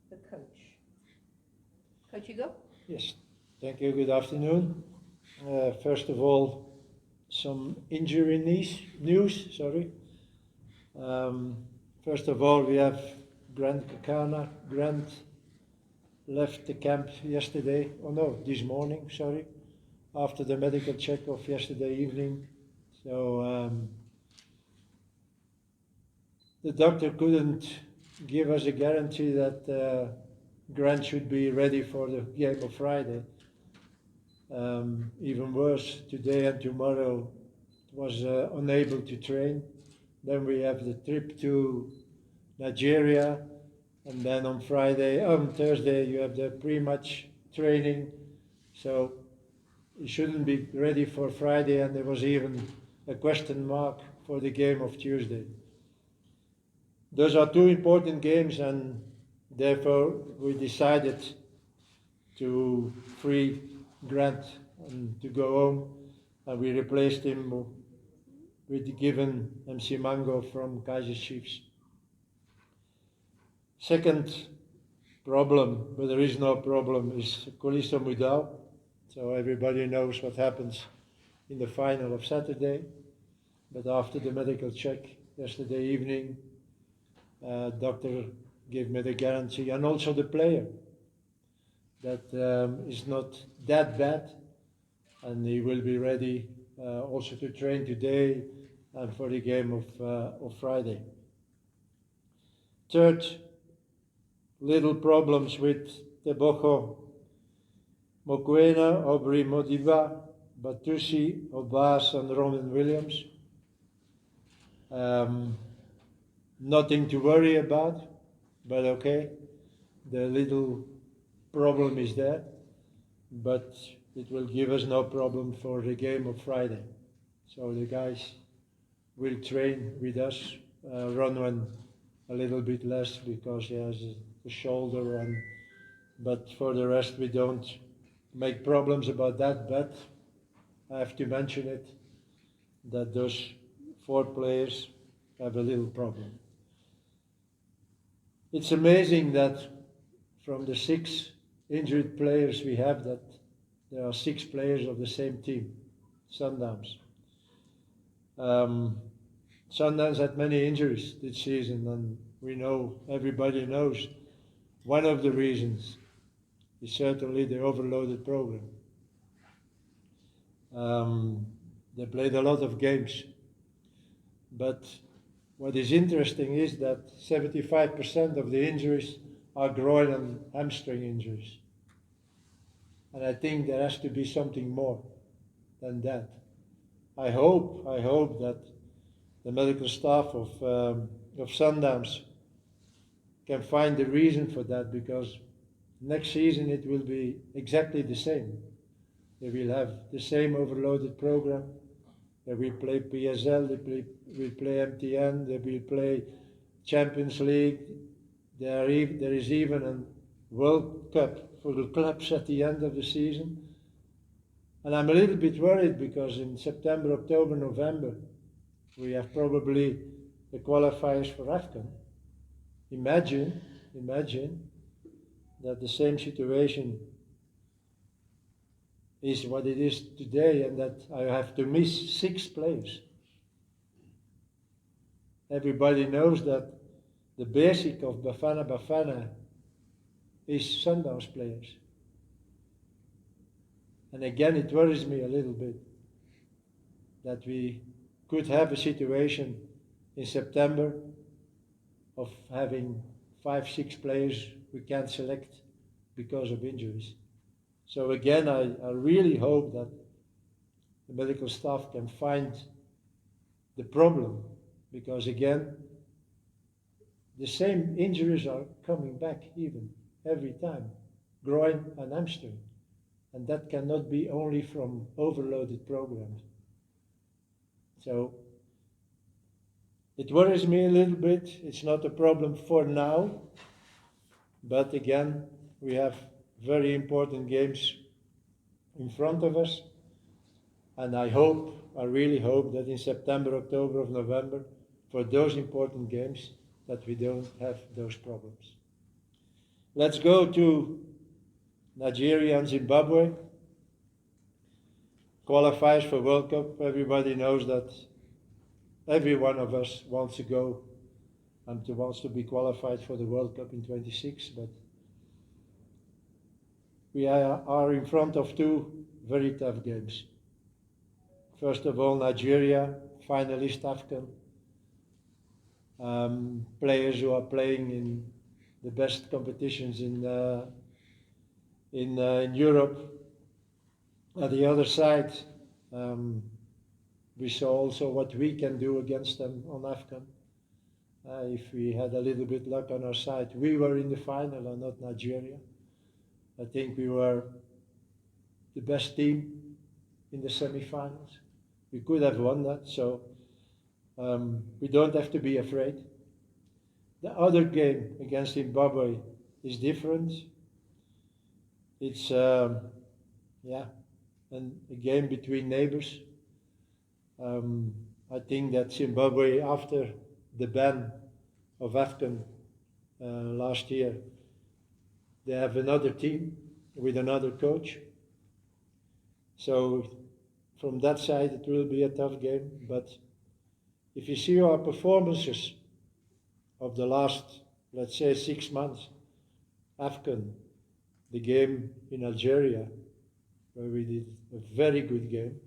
the coach. Coach Hugo? Yes, thank you. Good afternoon. First of all, some injury news. Sorry. First of all, we have Grant Kakana. Grant left the camp yesterday. Oh no, this morning. Sorry, after the medical check of yesterday evening. So the doctor couldn't give us a guarantee that Grant should be ready for the game of Friday. Even worse, today and tomorrow was unable to train. Then we have the trip to Nigeria, and then on Thursday you have the pre-match training. So he shouldn't be ready for Friday, and there was even a question mark for the game of Tuesday. Those are two important games, and therefore we decided to free Grant and to go home, and we replaced him with given MC Mango from Kaiser Chiefs. Second problem, but there is no problem, is Mudau. So everybody knows what happens in the final of Saturday. But after the medical check yesterday evening, doctor gave me the guarantee, and also the player, that is not that bad, and he will be ready also to train today and for the game of Friday. Third, little problems with Tebogo, Mokoena, Aubrey Modiba, Batusi, Obas, and Roman Williams. Nothing to worry about, but okay, the little problem is there, but it will give us no problem for the game of Friday. So the guys will train with us, Ronwen a little bit less because he has a shoulder, but for the rest we don't make problems about that. But I have to mention it, that those 4 players have a little problem. It's amazing that from the 6 injured players we have, that there are 6 players of the same team, Sundowns. Sundowns had many injuries this season, and we know, everybody knows, one of the reasons is certainly the overloaded program. They played a lot of games, but what is interesting is that 75% of the injuries are groin and hamstring injuries. And I think there has to be something more than that. I hope that the medical staff of Sundowns can find the reason for that, because next season it will be exactly the same. They will have the same overloaded program. They will play PSL, they will play MTN, they will play Champions League. There is even a World Cup for the clubs at the end of the season. And I'm a little bit worried because in September, October, November, we have probably the qualifiers for AFCON. Imagine that the same situation is what it is today, and that I have to miss 6 players. Everybody knows that the basic of Bafana Bafana is Sundowns players. And again, it worries me a little bit that we could have a situation in September of having 5-6 players we can't select because of injuries. So again, I really hope that the medical staff can find the problem, because again, the same injuries are coming back even every time, groin and hamstring, and that cannot be only from overloaded programs. So it worries me a little bit. It's not a problem for now, but again, we have very important games in front of us, and I really hope that in September, October, or November, for those important games, that we don't have those problems. Let's go to Nigeria and Zimbabwe. Qualifiers for World Cup. Everybody knows that every one of us wants to go and wants to be qualified for the World Cup in 26, but we are in front of two very tough games. First of all, Nigeria, finalist AFCON. Players who are playing in the best competitions in Europe. At the other side, we saw also what we can do against them on AFCON. If we had a little bit luck on our side, we were in the final and not Nigeria. I think we were the best team in the semi-finals. We could have won that, so we don't have to be afraid. The other game against Zimbabwe is different. It's a game between neighbors. I think that Zimbabwe, after the ban of AFCON last year, they have another team with another coach. So from that side, it will be a tough game. But if you see our performances of the last, let's say, 6 months, AFCON, the game in Algeria, where we did a very good game.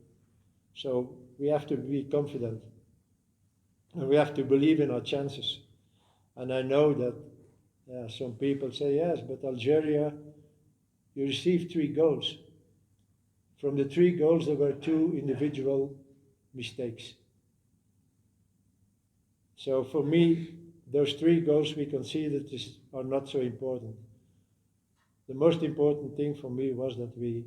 So we have to be confident and we have to believe in our chances. And I know that some people say, yes, but Algeria, you received 3 goals. From the 3 goals, there were 2 individual mistakes. So for me, those 3 goals we conceded are not so important. The most important thing for me was that we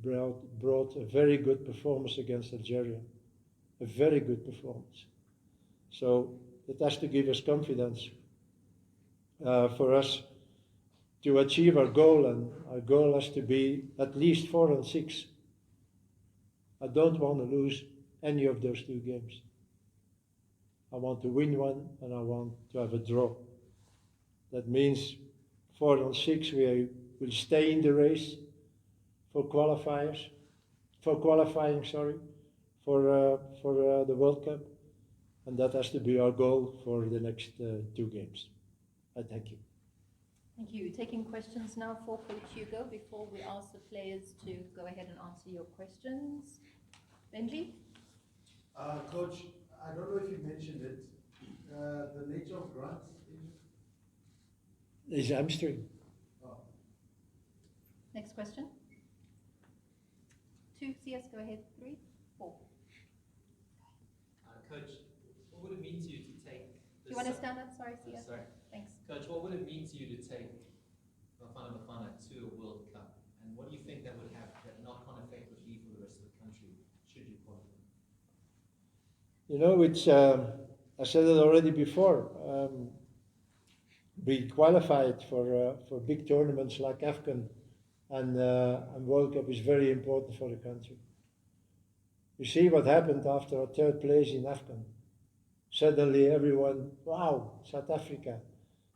brought a very good performance against Algeria. A very good performance. So it has to give us confidence for us to achieve our goal, and our goal has to be at least 4-6. I don't want to lose any of those 2 games. I want to win one and I want to have a draw. That means 4-6 we will stay in the race for qualifying, for the World Cup, and that has to be our goal for the next 2 games. I thank you. Thank you. Taking questions now for Coach Hugo before we ask the players to go ahead and answer your questions. Benji? Coach, I don't know if you mentioned it, the nature of Grant's injury? His hamstring. Oh. Next question. 2, CS, go ahead. 3, 4. Coach, what would it mean to you to take... Do you want to stand up? Sorry, CS. Sorry. Thanks. Coach, what would it mean to you to take Bafana Bafana to a World Cup? And what do you think that would have, that knock-on effect would be for the rest of the country, should you qualify? You know, it's, I said it already before, we qualified for big tournaments like AFCON and World Cup is very important for the country. You see what happened after our 3rd place in AFCON. Suddenly everyone, wow, South Africa.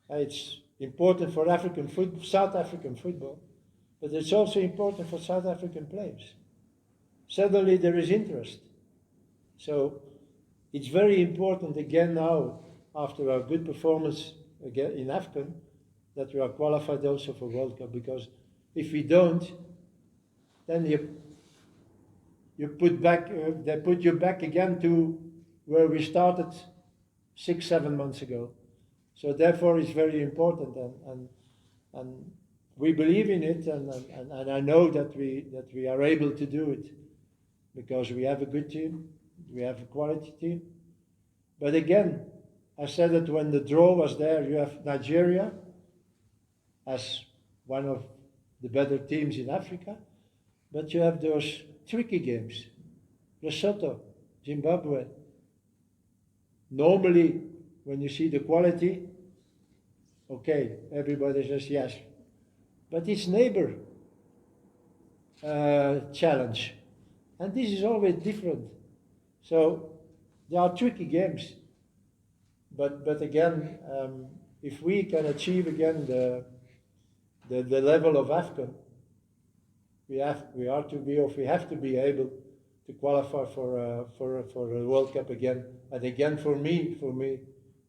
It's important for South African football, but it's also important for South African players. Suddenly there is interest. So it's very important again now, after our good performance again in AFCON, that we are qualified also for World Cup, because if we don't, then they put you back again to where we started 6-7 months ago. So therefore it's very important, and we believe in it, and I know that we are able to do it, because we have a good team, we have a quality team. But again, I said that when the draw was there, you have Nigeria as one of the better teams in Africa, but you have those tricky games. Lesotho, Zimbabwe. Normally, when you see the quality, okay, everybody says yes. But it's neighbor challenge. And this is always different. So they are tricky games. But again, if we can achieve again the level of AFCON, we have to be able to qualify for a World Cup again. And again, for me,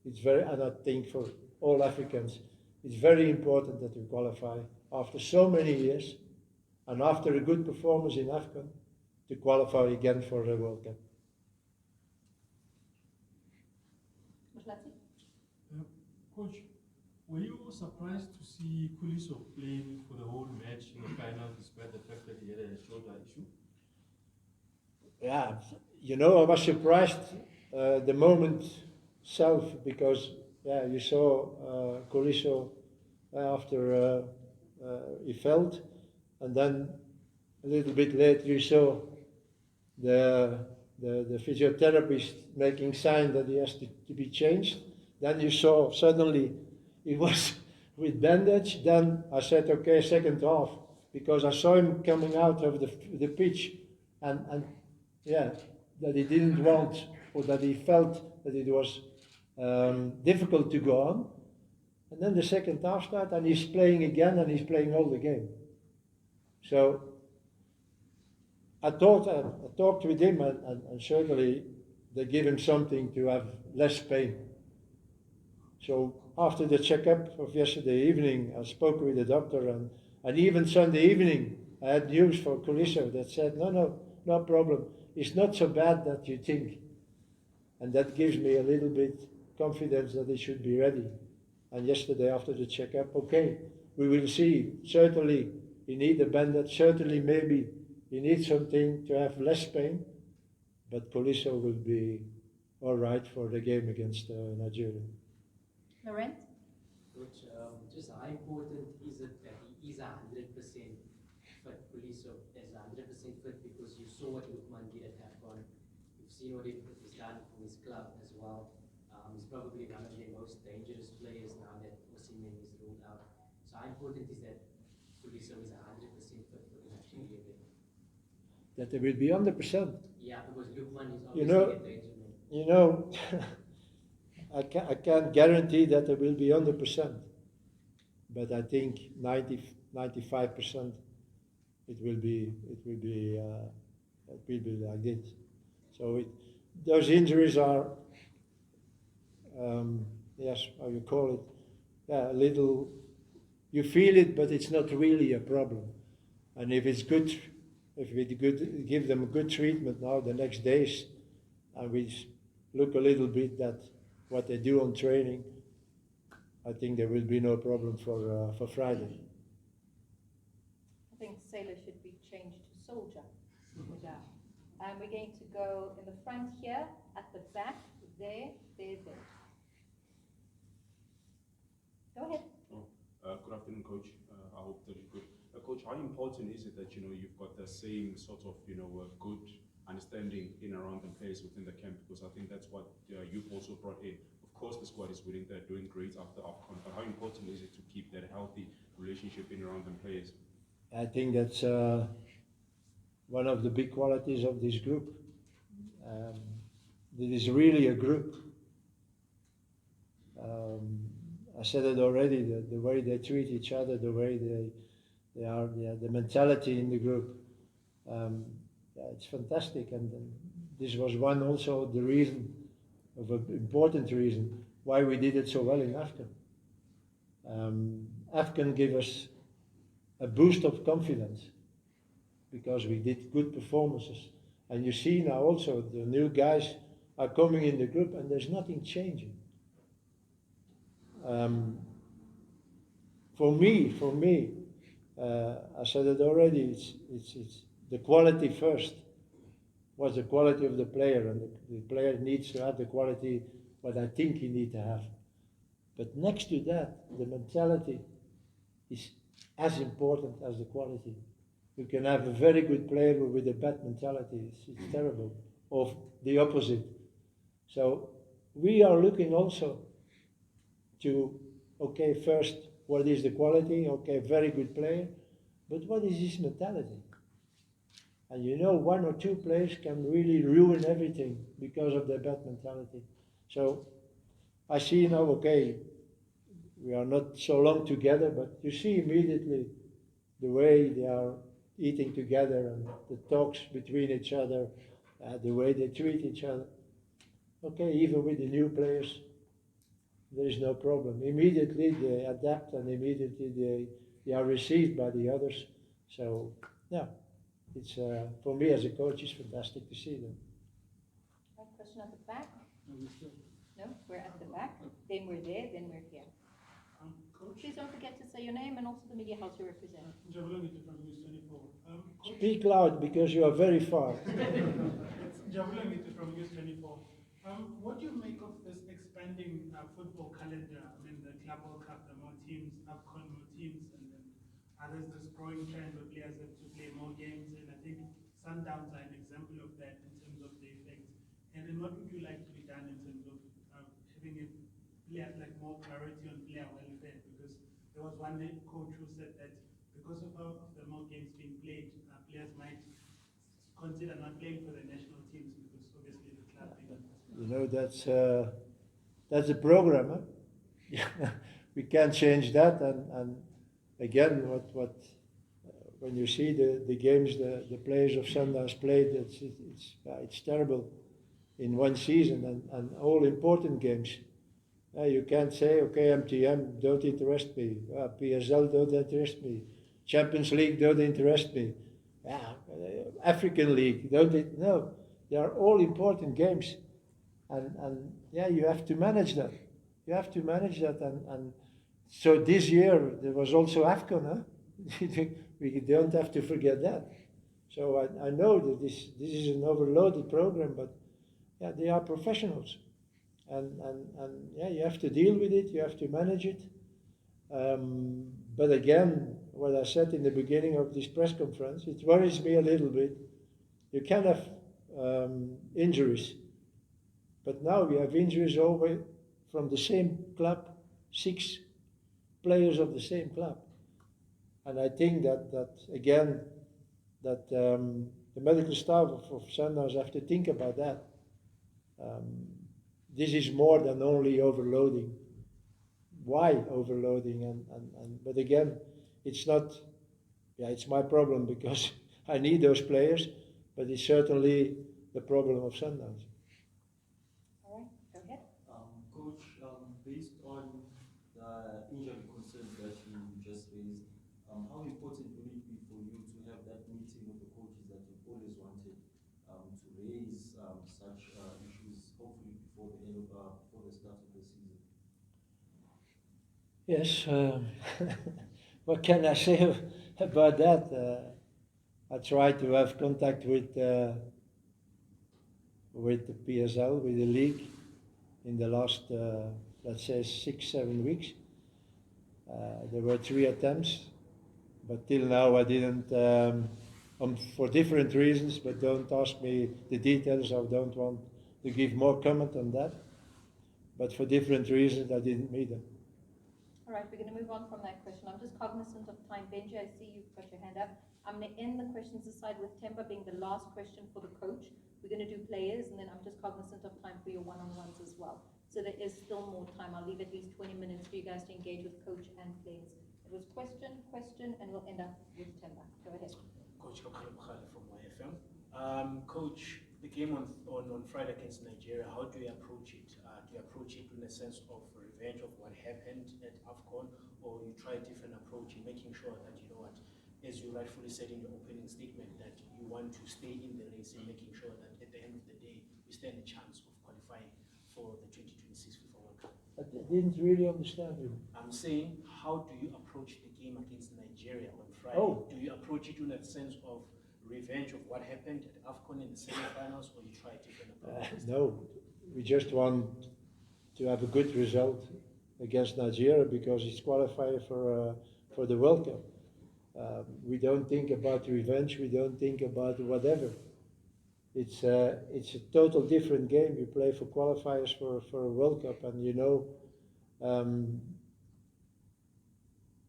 it's very, and I think for all Africans, it's very important that we qualify after so many years and after a good performance in AFCON to qualify again for the World Cup. Coach, were you surprised to see Kuliso playing for the whole match in the final despite the fact that he had a shoulder issue? Yeah, you know, I was surprised the moment self because you saw Kuliso after he fell, and then a little bit later you saw the physiotherapist making sign that he has to be changed. Then you saw suddenly he was with bandage. Then I said, okay, second half, because I saw him coming out of the pitch, and that he didn't want, or that he felt that it was difficult to go on. And then the second half started, and he's playing again, and he's playing all the game. So I talked with him, and certainly they give him something to have less pain. So after the checkup of yesterday evening, I spoke with the doctor, and even Sunday evening, I had news for Kuliso that said, no problem. It's not so bad that you think. And that gives me a little bit confidence that he should be ready. And yesterday after the checkup, okay, we will see. Certainly he needs a bandage, certainly maybe he needs something to have less pain, but Kuliso will be all right for the game against Nigeria. Laurent? Coach, just how important is it that he is 100% fit? Kuliso is 100% fit because you saw what Lukman did at AFCON. You've seen what he's done for his club as well. He's probably one of the most dangerous players now that Osimhen is ruled out. So how important is that Kuliso is 100% fit for the national team? That they will be 100%. Yeah, because Lukman is obviously a danger man. You know, I can't guarantee that it will be 100%, but I think 95% it will be like this. So those injuries are, yes, how you call it, a little. You feel it, but it's not really a problem. And if it's good, if we give them good treatment now the next days, and we look a little bit at what they do on training, I think there will be no problem for Friday. I think sailor should be changed to soldier. Mudau. And we're going to go in the front here, at the back, there. Go ahead. Good afternoon, Coach. I hope that you're good. Coach, how important is it that you've got the same sort of good understanding in around the players within the camp? Because I think that's what you've also brought in. Of course, the squad is winning; they're doing great after AFCON. But how important is it to keep that healthy relationship in around the players? I think that's one of the big qualities of this group. It is really a group. I said it already, the way they treat each other, the way they are, the mentality in the group. It's fantastic, and this was one also of the reason, of an important reason, why we did it so well in AFCON. AFCON gave us a boost of confidence because we did good performances. And you see now also the new guys are coming in the group and there's nothing changing. For me, I said it already, it's the quality first. What's the quality of the player? And the player needs to have the quality what I think he needs to have. But next to that, the mentality is as important as the quality. You can have a very good player with a bad mentality. It's terrible. Or the opposite. So we are looking also to, okay, first, what is the quality? Okay, very good player. But what is his mentality? And one or two players can really ruin everything because of their bad mentality. So I see now, okay, we are not so long together, but you see immediately the way they are eating together and the talks between each other, the way they treat each other. Okay, even with the new players, there is no problem. Immediately they adapt and immediately they are received by the others. So, yeah, it's for me as a coach, it's fantastic to see them. Right, question at the back? No, we're at the back, then we're there, then we're here. Coach, Please don't forget to say your name and also the media house you represent. Njabulani from News 24. Coach, Speak loud because you are very far. it's Njabulani from News 24. What do you make of this expanding football calendar? I mean, the Club World Cup, the more teams, AFCON, more teams, and then there's this growing trend where players have to play more games, and I think Sundowns are an example of that in terms of the effect. And then what would you like to be done in terms of having a player, like more clarity on player welfare? Because there was one coach who said that because of the more games being played, players might consider not playing for the national teams because obviously the club being. You know, that's a program. Huh? We can't change that. And again, when you see the games the players of Sundowns played, it's terrible in one season and all important games. You can't say, okay, MTM don't interest me, PSL don't interest me, Champions League don't interest me, African League no. They are all important games. And yeah, you have to manage that. You have to manage that. And so this year there was also AFCON, huh? We don't have to forget that. So I know that this is an overloaded program, but yeah, they are professionals. And yeah, you have to deal with it, you have to manage it. But again, what I said in the beginning of this press conference, it worries me a little bit. You can have injuries. But now we have injuries over from the same club, 6 players of the same club. And I think that the medical staff of Sundowns have to think about that. This is more than only overloading. Why overloading? But again, it's not, it's my problem because I need those players, but it's certainly the problem of Sundowns. Coach, based on the injury concerns that you just raised, how important will it be for you to have that meeting with the coaches that you've always wanted to raise such issues, hopefully before the start of the season? Yes. What can I say about that? I try to have contact with the PSL, with the league, in the last, let's say, 6-7 weeks. There were 3 attempts, but till now I didn't, for different reasons, but don't ask me the details, I don't want to give more comment on that. But for different reasons I didn't meet them. All right, we're going to move on from that question. I'm just cognizant of time. Benji, I see you've got your hand up. I'm going to end the questions aside with Temba being the last question for the coach. We're going to do players, and then I'm just cognizant of time for your one-on-ones as well. So there is still more time. I'll leave at least 20 minutes for you guys to engage with coach and players. It was question, and we'll end up with Temba. Go ahead. Coach Kakhale from YFM. Coach, the game on Friday against Nigeria, how do you approach it? Do you approach it in a sense of revenge of what happened at AFCON, or you try a different approach in making sure that, you know what, as you rightfully said in your opening statement, that you want to stay in the race and making sure that at the end of the day, we stand a chance of qualifying for the 2026 FIFA World Cup? I didn't really understand you. I'm saying, how do you approach the game against Nigeria on Friday? Oh. Do you approach it in a sense of revenge of what happened at AFCON in the semi-finals, or you try a different approach? No, we just want to have a good result against Nigeria because it's qualifier for the World Cup. We don't think about revenge, we don't think about whatever. It's a total different game. You play for qualifiers for a World Cup, and you know,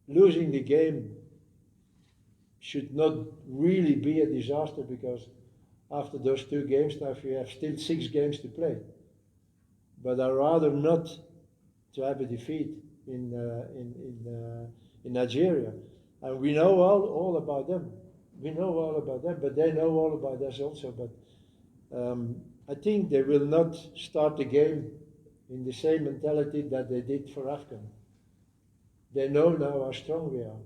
losing the game should not really be a disaster because after those 2 games now you have still 6 games to play. But I'd rather not to have a defeat in Nigeria, and we know all about them. We know all about them, but they know all about us also. But I think they will not start the game in the same mentality that they did for Afghan. They know now how strong we are,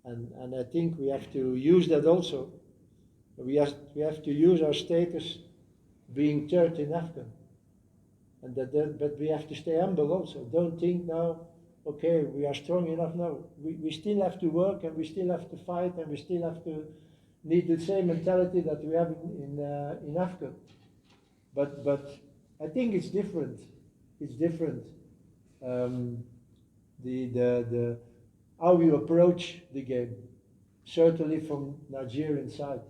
and I think we have to use that also. We have to use our status being third in Afghan, and but we have to stay humble also. Don't think now, okay, we are strong enough now. We still have to work, and we still have to fight, and we still have to need the same mentality that we have in Afghan. But I think it's different. It's different. The how you approach the game, certainly from Nigerian side.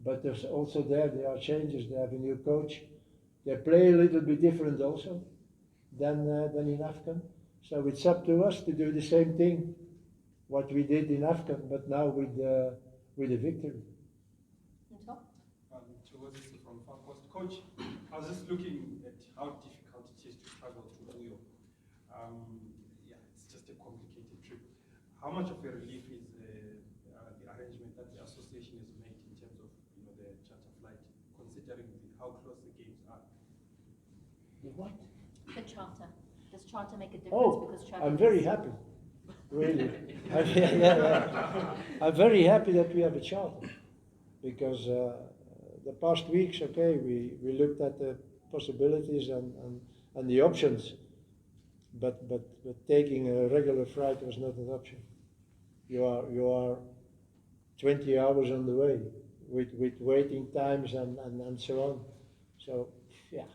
But there's also there are changes. They have a new coach. They play a little bit different also than in Afghan. So it's up to us to do the same thing what we did in Afghan, but now with the victory. Towards from Far Coast. Coach, I was just looking at how difficult it is to travel to Uyo. Yeah, it's just a complicated trip. How much of a relief is the arrangement that the association has made in terms of the charter flight, considering how close the games are? The what? The charter. Does charter make a difference? Oh, Because charter I'm very happy. Really. I'm very happy that we have a charter, because the past weeks, okay, we looked at the possibilities and the options, but taking a regular flight was not an option. You are 20 hours on the way with waiting times and so on. So yeah,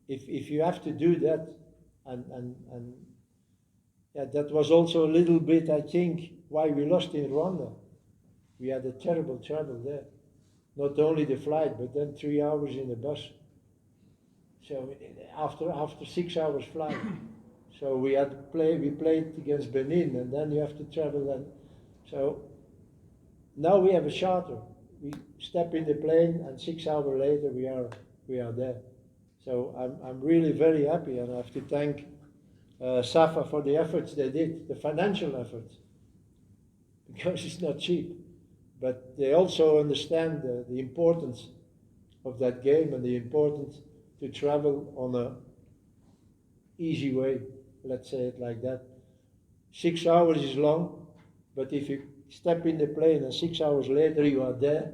if you have to do that, and yeah, that was also a little bit, I think, why we lost in Rwanda. We had a terrible trouble there. Not only the flight, but then 3 hours in the bus. So after 6 hours flight, so we had to play. We played against Benin, and then you have to travel. And so now we have a charter. We step in the plane, and 6 hours later we are there. So I'm really very happy, and I have to thank SAFA for the efforts they did, the financial efforts, because it's not cheap. But they also understand the importance of that game and the importance to travel on a easy way, let's say it like that. 6 hours is long, but if you step in the plane and 6 hours later you are there,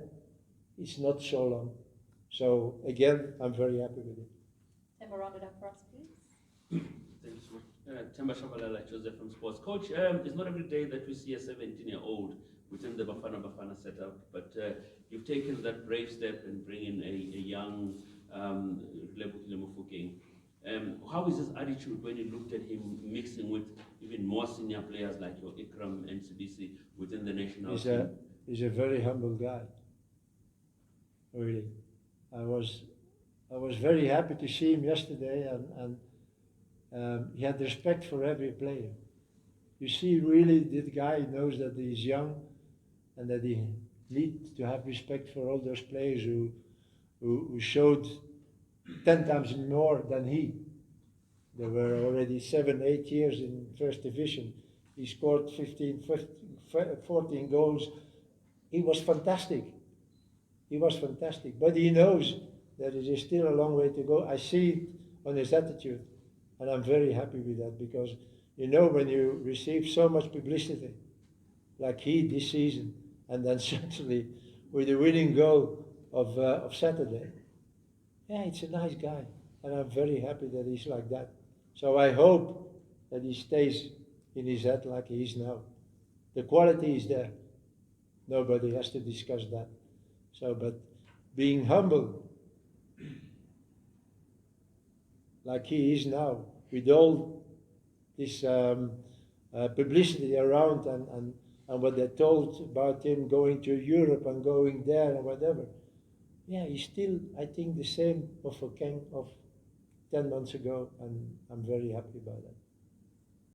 it's not so long. So again, I'm very happy with it. Temba, round it up for us, please. Thank you so much. Temba Shabalala, Joseph from Sports. Coach, it's not every day that we see a 17-year-old within the Bafana Bafana setup, but you've taken that brave step and bringing a young Mofokeng. How is his attitude when you looked at him mixing with even more senior players like your Ikram and CBC within the national team? He's a very humble guy. Really, I was very happy to see him yesterday, and he had respect for every player. You see, really, this guy knows that he's young, and that he needs to have respect for all those players who showed 10 times more than he. There were already 7-8 years in first division. He scored 14 goals. He was fantastic. He was fantastic. But he knows that it is still a long way to go. I see it on his attitude. And I'm very happy with that, because when you receive so much publicity, like he this season, and then certainly with the winning goal of Saturday, yeah, it's a nice guy. And I'm very happy that he's like that. So I hope that he stays in his head like he is now. The quality is there. Nobody has to discuss that. So, but being humble, like he is now, with all this publicity around and what they told about him going to Europe and going there and whatever, yeah, he's still, I think, the same Mofokeng of 10 months ago, and I'm very happy about that.